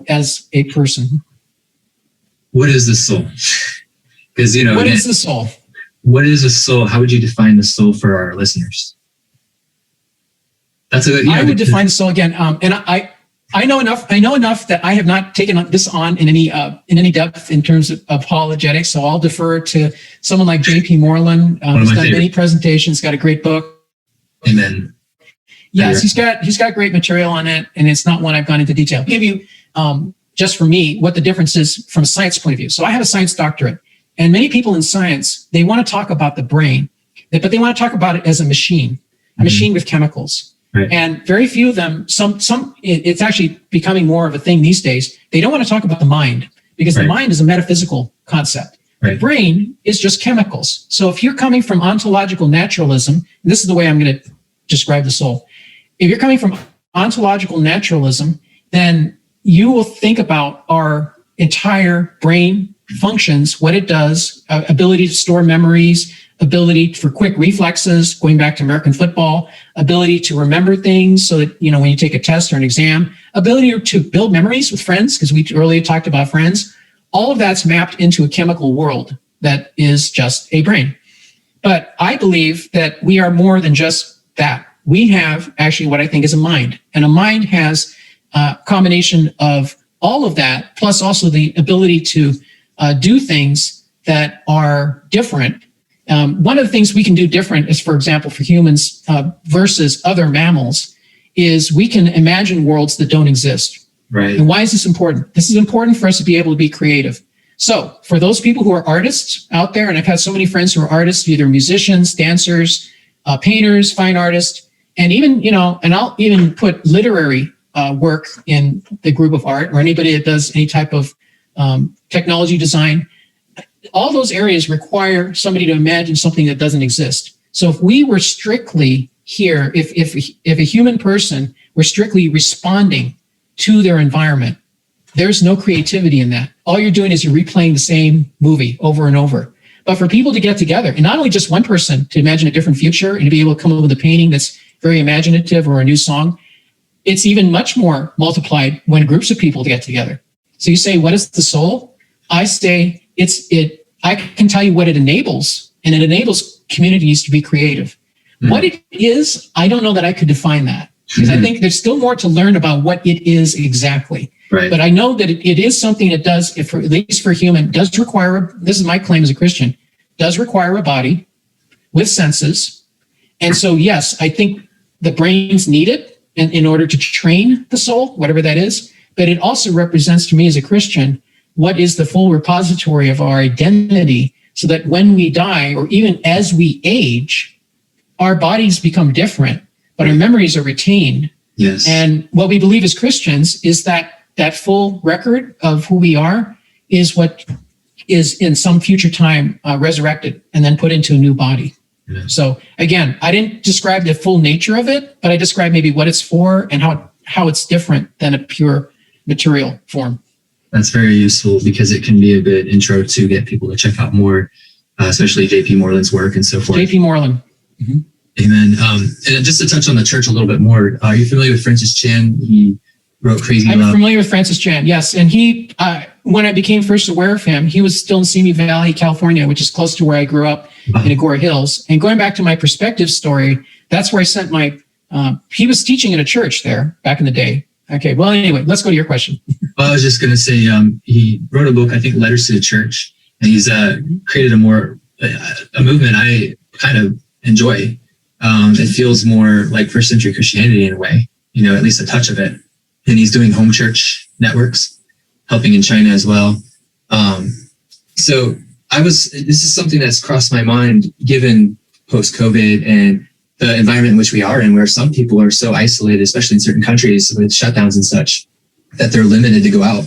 Speaker 3: as a person.
Speaker 4: What is the soul? Because,
Speaker 3: what is the soul?
Speaker 4: What is a soul? How would you define the soul for our listeners?
Speaker 3: I would define the soul again, and I know enough. I know enough that I have not taken this on in any depth in terms of apologetics. So I'll defer to someone like J.P. Moreland, who's done many presentations, got a great book.
Speaker 4: Amen.
Speaker 3: Yes, he's got great material on it, and it's not one I've gone into detail. I'll give you, just for me, what the difference is from a science point of view. So I have a science doctorate, and many people in science, they want to talk about the brain, but they want to talk about it as a machine with chemicals. Right. And very few of them, it's actually becoming more of a thing these days. They don't want to talk about the mind, because the mind is a metaphysical concept. Right. The brain is just chemicals. So if you're coming from ontological naturalism, this is the way I'm going to describe the soul. If you're coming from ontological naturalism, then you will think about our entire brain functions, what it does, ability to store memories, ability for quick reflexes, going back to American football, ability to remember things so that, when you take a test or an exam, ability to build memories with friends, because we earlier talked about friends. All of that's mapped into a chemical world that is just a brain. But I believe that we are more than just that. We have actually what I think is a mind. And a mind has a combination of all of that, plus also the ability to do things that are different. One of the things we can do different is, for example, for humans versus other mammals, is we can imagine worlds that don't exist.
Speaker 4: Right.
Speaker 3: And why is this important? This is important for us to be able to be creative. So for those people who are artists out there, and I've had so many friends who are artists, either musicians, dancers, painters, fine artists, and even, and I'll even put literary work in the group of art, or anybody that does any type of technology design. All those areas require somebody to imagine something that doesn't exist. So if we were strictly here, if a human person were strictly responding to their environment, there's no creativity in that. All you're doing is you're replaying the same movie over and over. But for people to get together, and not only just one person to imagine a different future and to be able to come up with a painting that's very imaginative or a new song, it's even much more multiplied when groups of people get together. So you say, what is the soul? I say I can tell you what it enables, and it enables communities to be creative. What it is, I don't know that I could define that, because I think there's still more to learn about what it is exactly.
Speaker 4: Right.
Speaker 3: But I know that it is something that does, if at least for a human, does require, this is my claim as a Christian, does require a body with senses. And so, yes, I think the brains need it in order to train the soul, whatever that is. But it also represents to me as a Christian, what is the full repository of our identity, so that when we die, or even as we age, our bodies become different, but our memories are retained.
Speaker 4: Yes.
Speaker 3: And what we believe as Christians is that full record of who we are is what is in some future time resurrected and then put into a new body.
Speaker 4: Yeah.
Speaker 3: So again, I didn't describe the full nature of it, but I described maybe what it's for and how it's different than a pure material form.
Speaker 4: That's very useful, because it can be a good intro to get people to check out more, especially J.P. Moreland's work and so forth.
Speaker 3: J.P. Moreland. Mm-hmm.
Speaker 4: Amen. And just to touch on the church a little bit more, are you familiar with Francis Chan? He wrote Crazy Love.
Speaker 3: I'm familiar with Francis Chan, yes. And he, when I became first aware of him, he was still in Simi Valley, California, which is close to where I grew up in Agora Hills. And going back to my perspective story, that's where I sent my, he was teaching at a church there back in the day. Okay, well, anyway, let's go to your question.
Speaker 4: Well, I was just going to say, he wrote a book, I think, Letters to the Church, and he's created a movement I kind of enjoy. It feels more like first century Christianity in a way, at least a touch of it. And he's doing home church networks, helping in China as well. So this is something that's crossed my mind, given post-COVID and the environment in which we are in, where some people are so isolated, especially in certain countries with shutdowns and such, that they're limited to go out.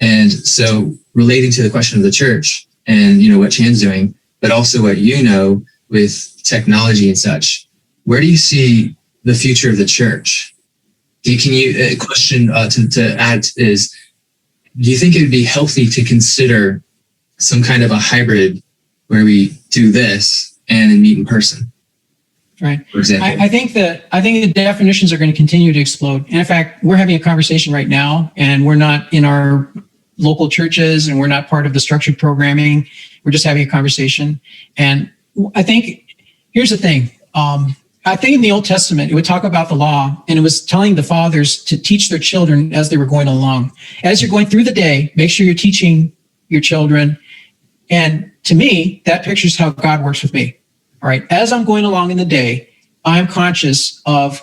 Speaker 4: And so relating to the question of the church and, what Chan's doing, but also what with technology and such, where do you see the future of the church? A question to add is, do you think it would be healthy to consider some kind of a hybrid where we do this and meet in person?
Speaker 3: Right.
Speaker 4: For example,
Speaker 3: I think the definitions are going to continue to explode. And in fact, we're having a conversation right now, and we're not in our local churches, and we're not part of the structured programming. We're just having a conversation. And I think, here's the thing. I think in the Old Testament, it would talk about the law, and it was telling the fathers to teach their children as they were going along. As you're going through the day, make sure you're teaching your children. And to me, that pictures how God works with me. All right. As I'm going along in the day, I'm conscious of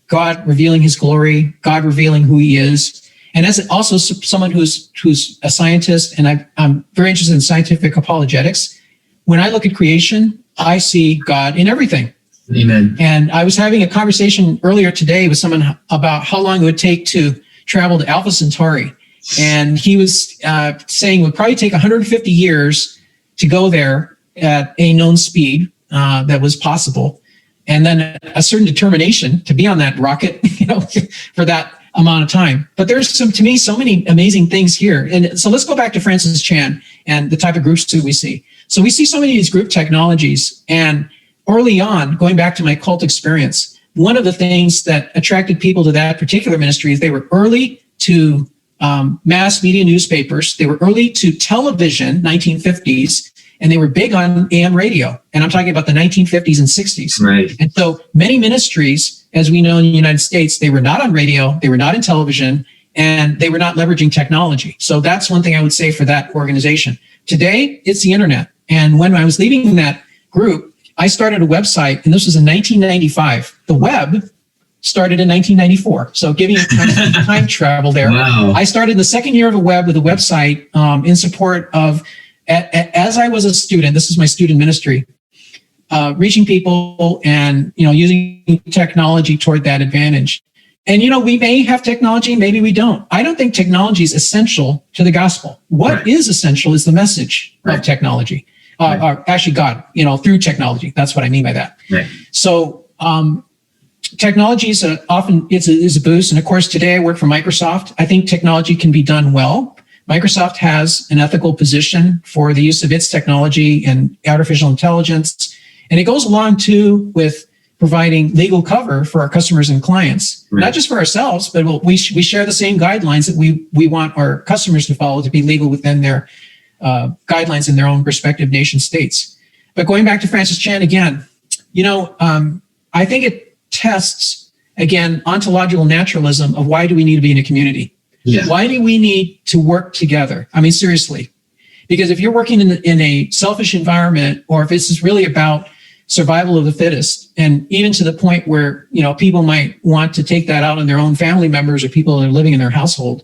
Speaker 3: God revealing his glory, God revealing who he is. And as also someone who's a scientist, and I'm very interested in scientific apologetics, when I look at creation, I see God in everything.
Speaker 4: Amen.
Speaker 3: And I was having a conversation earlier today with someone about how long it would take to travel to Alpha Centauri. And he was saying it would probably take 150 years to go there at a known speed that was possible. And then a certain determination to be on that rocket, for that amount of time. But there's so many amazing things here. And so let's go back to Francis Chan and the type of groups that we see. So we see so many of these group technologies, and early on, going back to my cult experience, one of the things that attracted people to that particular ministry is they were early to mass media newspapers. They were early to television, 1950s, and they were big on AM radio. And I'm talking about the 1950s and 60s.
Speaker 4: Right.
Speaker 3: And so many ministries, as we know in the United States, they were not on radio, they were not in television, and they were not leveraging technology. So that's one thing I would say for that organization. Today, it's the internet. And when I was leading that group, I started a website, and this was in 1995. The web started in 1994. So giving you kind of time travel there.
Speaker 4: Wow.
Speaker 3: I started the second year of a web with a website in support of, as I was a student, this is my student ministry, reaching people and, using technology toward that advantage. And, we may have technology, maybe we don't. I don't think technology is essential to the gospel. What is essential is the message of technology. Or actually God, through technology. That's what I mean by that.
Speaker 4: Right.
Speaker 3: So technology is often is a boost. And of course, today I work for Microsoft. I think technology can be done well. Microsoft has an ethical position for the use of its technology and artificial intelligence. And it goes along too with providing legal cover for our customers and clients, not just for ourselves, but we share the same guidelines that we want our customers to follow to be legal within their guidelines in their own respective nation states. But going back to Francis Chan again, I think it tests, again, ontological naturalism of why do we need to be in a community?
Speaker 4: Yeah.
Speaker 3: Why do we need to work together? I mean, seriously, because if you're working in a selfish environment, or if this is really about survival of the fittest, and even to the point where, people might want to take that out on their own family members or people that are living in their household,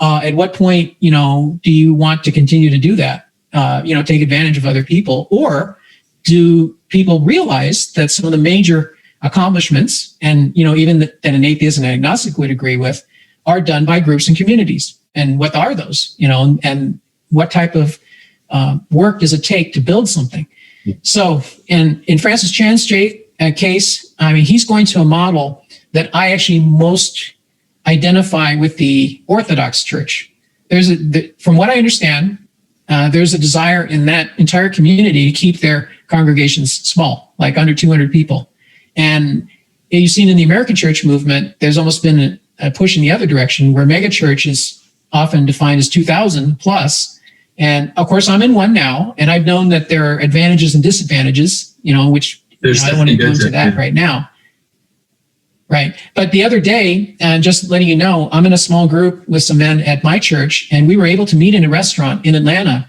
Speaker 3: at what point, do you want to continue to do that? Take advantage of other people? Or do people realize that some of the major accomplishments, and, even that an atheist and agnostic would agree with, are done by groups and communities? And what are those, and what type of work does it take to build something? So in Francis Chan's case, I mean, he's going to a model that I actually most identify with the Orthodox Church. From what I understand, there's a desire in that entire community to keep their congregations small, like under 200 people. And you've seen in the American church movement, there's almost been a push in the other direction, where mega church is often defined as 2,000 plus. And of course, I'm in one now, and I've known that there are advantages and disadvantages, which I don't want to go into that right now. Right. But the other day, and just letting you know, I'm in a small group with some men at my church, and we were able to meet in a restaurant in Atlanta.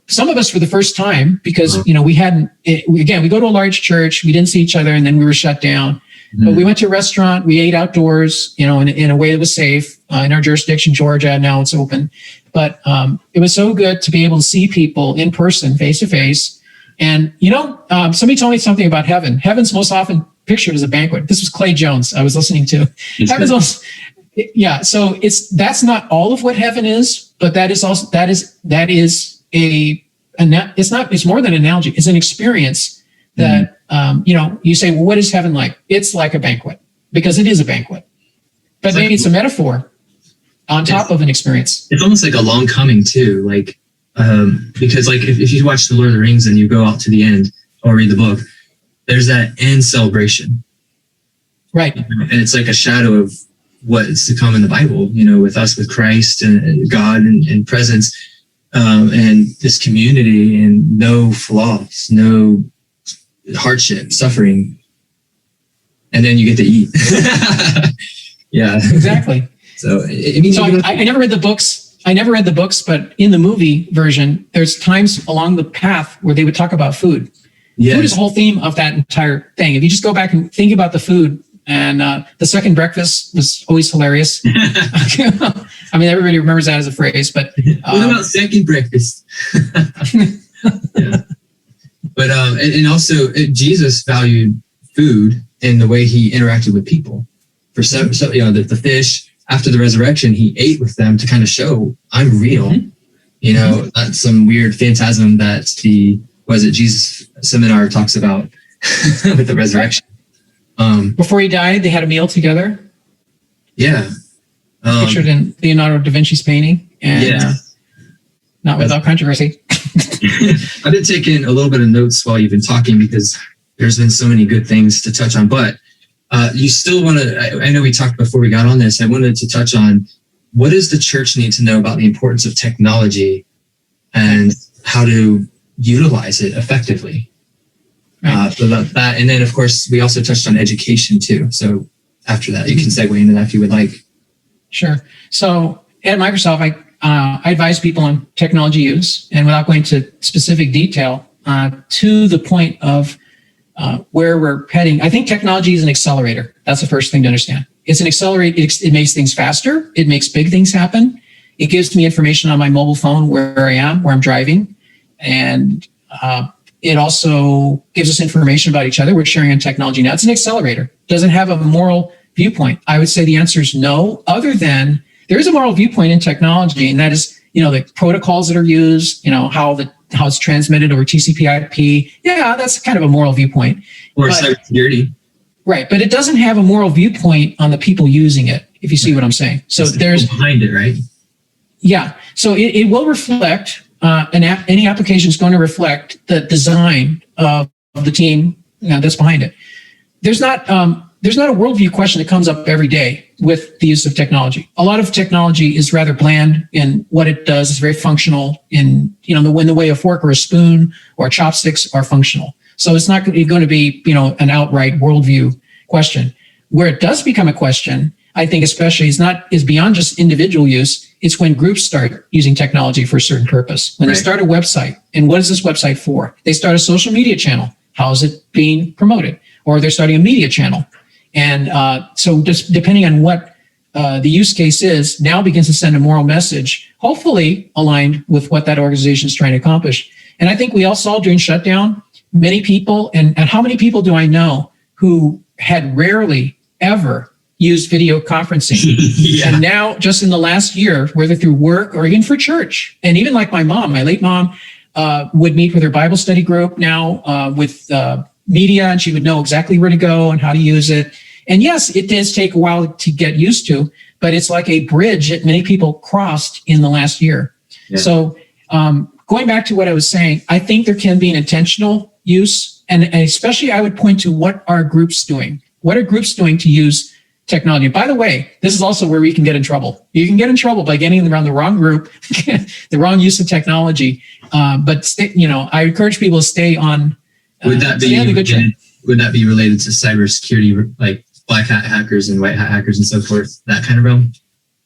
Speaker 3: Some of us for the first time, because, we hadn't, we go to a large church, we didn't see each other, and then we were shut down. But we went to a restaurant, we ate outdoors, in a way that was safe, in our jurisdiction, Georgia, now it's open. But it was so good to be able to see people in person, face to face. And, somebody told me something about heaven. Heaven's most often pictured as a banquet. This was Clay Jones I was listening to. Heaven's also, so that's not all of what heaven is, but that is also, it's more than an analogy. It's an experience that, you say, well, what is heaven like? It's like a banquet, because it is a banquet. But maybe it's a metaphor on top of an experience.
Speaker 4: It's almost like a long coming too, because if you watch The Lord of the Rings and you go out to the end or read the book, there's that end celebration.
Speaker 3: Right.
Speaker 4: And it's like a shadow of what is to come in the Bible, with us, with Christ and God and presence, and this community, and no flaws, no hardship, suffering. And then you get to eat. Yeah,
Speaker 3: exactly.
Speaker 4: So
Speaker 3: I never read the books. But in the movie version, there's times along the path where they would talk about food. Yes. Food is the whole theme of that entire thing. If you just go back and think about the food, and the second breakfast was always hilarious. I mean, everybody remembers that as a phrase, but
Speaker 4: what about second breakfast? Yeah. But and also Jesus valued food in the way he interacted with people. For some, the fish, after the resurrection, he ate with them to kind of show I'm real. Mm-hmm. Not some weird phantasm that Jesus seminar talks about with the resurrection.
Speaker 3: Before he died, they had a meal together.
Speaker 4: Yeah.
Speaker 3: Pictured in Leonardo da Vinci's painting, and not without controversy.
Speaker 4: I've been taking a little bit of notes while you've been talking, because there's been so many good things to touch on. But you still want to, I know we talked before we got on this, I wanted to touch on, what does the church need to know about the importance of technology and how to utilize it effectively? So that, and then of course we also touched on education too. So after that, you can segue into that if you would like.
Speaker 3: Sure. So at Microsoft, I advise people on technology use, and without going into specific detail, to the point of where we're heading. I think technology is an accelerator. That's the first thing to understand. It's an accelerator. It makes things faster. It makes big things happen. It gives me information on my mobile phone where I am, where I'm driving, and it also gives us information about each other. We're sharing on technology now. It's an accelerator. Does it have a moral viewpoint? I would say the answer is no, other than there is a moral viewpoint in technology, and that is, the protocols that are used, how it's transmitted over TCP/IP. Yeah, that's kind of a moral viewpoint.
Speaker 4: Or cybersecurity.
Speaker 3: Right, but it doesn't have a moral viewpoint on the people using it, if you see what I'm saying. So there's
Speaker 4: behind it, right?
Speaker 3: Yeah, so it will reflect, any application is going to reflect the design of the team that's behind it. There's not there's not a worldview question that comes up every day with the use of technology. A lot of technology is rather bland in what it does. It's very functional in, you know, the way a fork or a spoon or chopsticks are functional. So it's not going to be, you know, an outright worldview question. Where it does become a question, I think especially is beyond just individual use. It's when groups start using technology for a certain purpose. When they start a website, and what is this website for? They start a social media channel. How is it being promoted? Or they're starting a media channel. And so just depending on what the use case is, now begins to send a moral message, hopefully aligned with what that organization is trying to accomplish. And I think we all saw during shutdown, many people, and how many people do I know who had rarely ever used video conferencing? Yeah. And now just in the last year, whether through work or even for church, and even like my late mom would meet with her Bible study group now with media, and she would know exactly where to go and how to use it. And yes, it does take a while to get used to, but it's like a bridge that many people crossed in the last year. Yeah. So going back to what I was saying, I think there can be an intentional use, and especially I would point to what are groups doing? What are groups doing to use technology? By the way, this is also where we can get in trouble. You can get in trouble by getting around the wrong group, the wrong use of technology. But I encourage people to stay on. Would that
Speaker 4: be related to cybersecurity, like black hat hackers and white hat hackers and so forth, that kind of realm?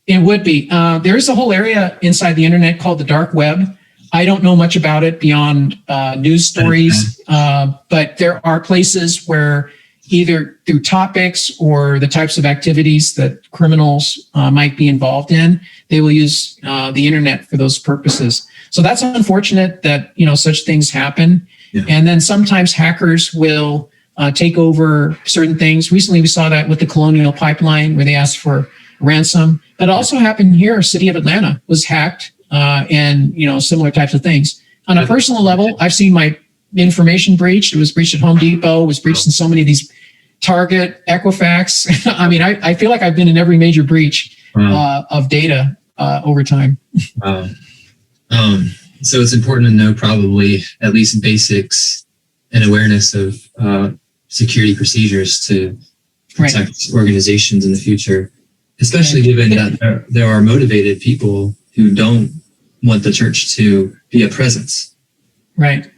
Speaker 3: It would be. There is a whole area inside the internet called the dark web. I don't know much about it beyond news stories, but there are places where either through topics or the types of activities that criminals might be involved in, they will use the internet for those purposes. So that's unfortunate that, such things happen. Yeah. And then sometimes hackers will take over certain things. Recently, we saw that with the Colonial Pipeline, where they asked for ransom. That also happened here. City of Atlanta was hacked, and similar types of things. On a personal level, I've seen my information breached. It was breached at Home Depot. It was breached in so many of these Target, Equifax. I mean, I feel like I've been in every major breach of data over time.
Speaker 4: Wow. So it's important to know probably at least basics and awareness of security procedures to protect organizations in the future, especially given that there are motivated people who don't want the church to be a presence.
Speaker 3: Right.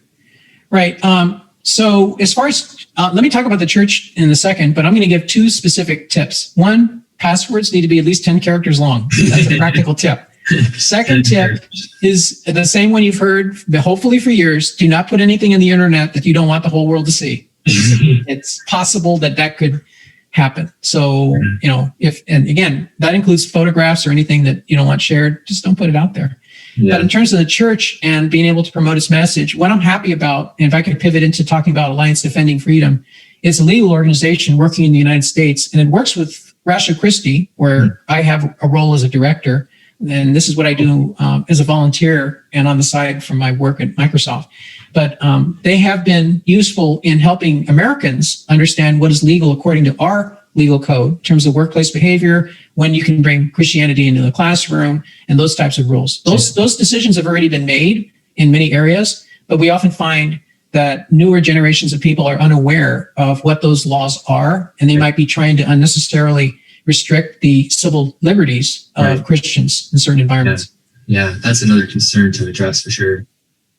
Speaker 3: So as far as, let me talk about the church in a second, but I'm going to give two specific tips. One, passwords need to be at least 10 characters long. That's a practical tip. Second tip is the same one you've heard, hopefully for years. Do not put anything in the internet that you don't want the whole world to see. It's possible that could happen. So, and again, that includes photographs or anything that you don't want shared, just don't put it out there. Yeah. But in terms of the church and being able to promote its message, what I'm happy about, and if I could pivot into talking about Alliance Defending Freedom, it's a legal organization working in the United States, and it works with Ratio Christi, where I have a role as a director. And this is what I do as a volunteer and on the side from my work at Microsoft. But they have been useful in helping Americans understand what is legal according to our legal code in terms of workplace behavior, when you can bring Christianity into the classroom, and those types of rules. Those decisions have already been made in many areas, but we often find that newer generations of people are unaware of what those laws are, and they might be trying to unnecessarily restrict the civil liberties of Christians in certain environments.
Speaker 4: Yeah, that's another concern to address for sure,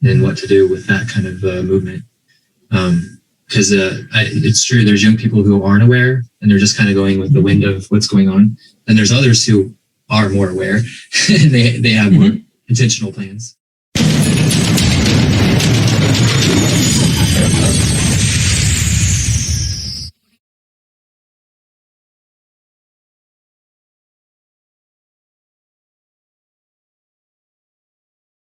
Speaker 4: and what to do with that kind of movement. Because it's true, there's young people who aren't aware, and they're just kind of going with the wind of what's going on. And there's others who are more aware, and they have more intentional plans.